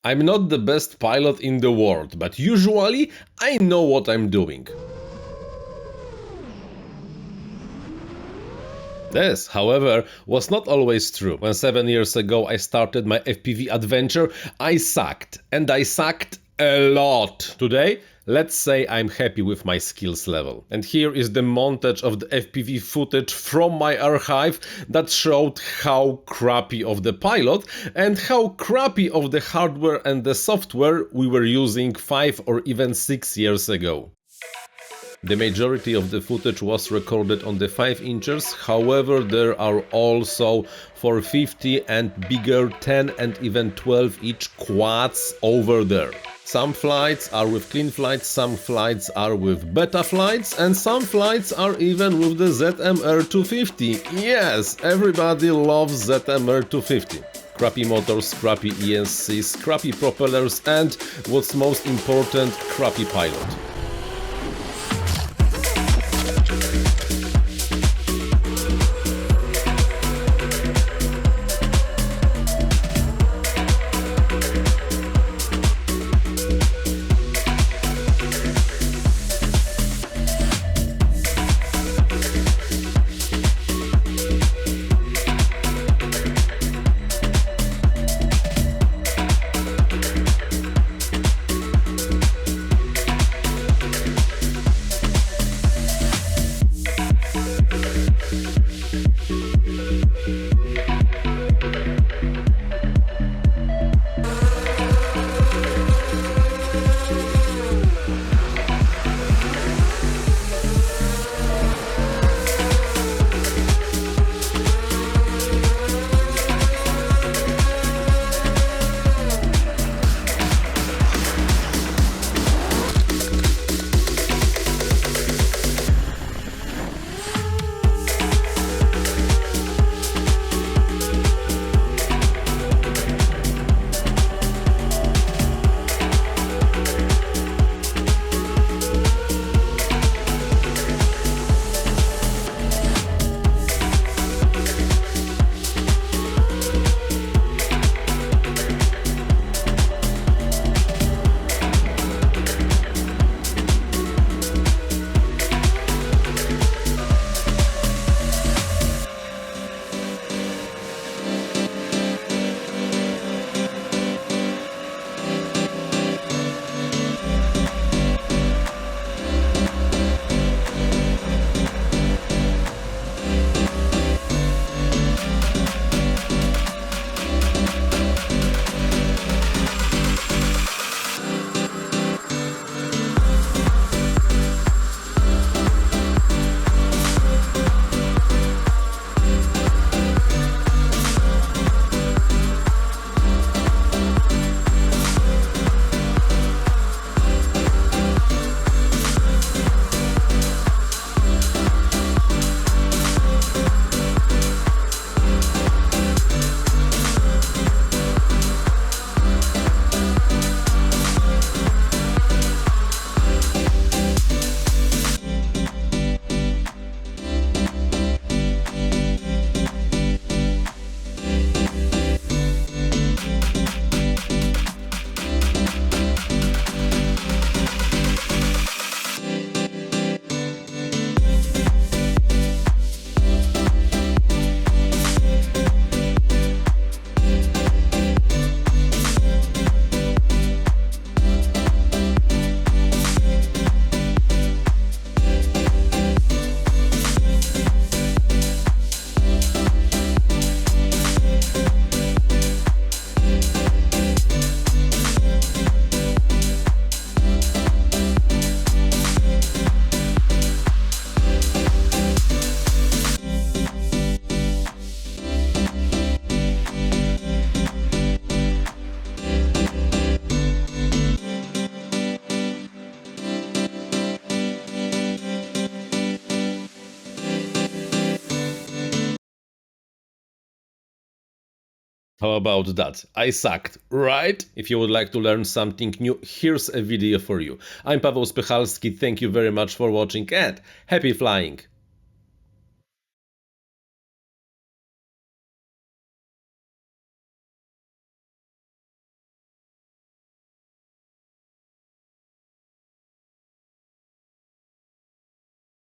I'm not the best pilot in the world, but usually I know what I'm doing. This, however, was not always true. When 7 years ago I started my FPV adventure, I sucked, and I sucked a lot. Today, let's say I'm happy with my skills level. And here is the montage of the FPV footage from my archive that showed how crappy of the pilot and how crappy of the hardware and the software we were using 5 or even 6 years ago. The majority of the footage was recorded on the 5 inches, however there are also 450 and bigger 10 and even 12 inch quads over there. Some flights are with clean flights, some flights are with Betaflights, and some flights are even with the ZMR250. Yes, everybody loves ZMR250. Crappy motors, crappy ESCs, crappy propellers, and what's most important, crappy pilot. How about that? I sucked, right? If you would like to learn something new, here's a video for you. I'm Paweł Spychalski, thank you very much for watching and happy flying!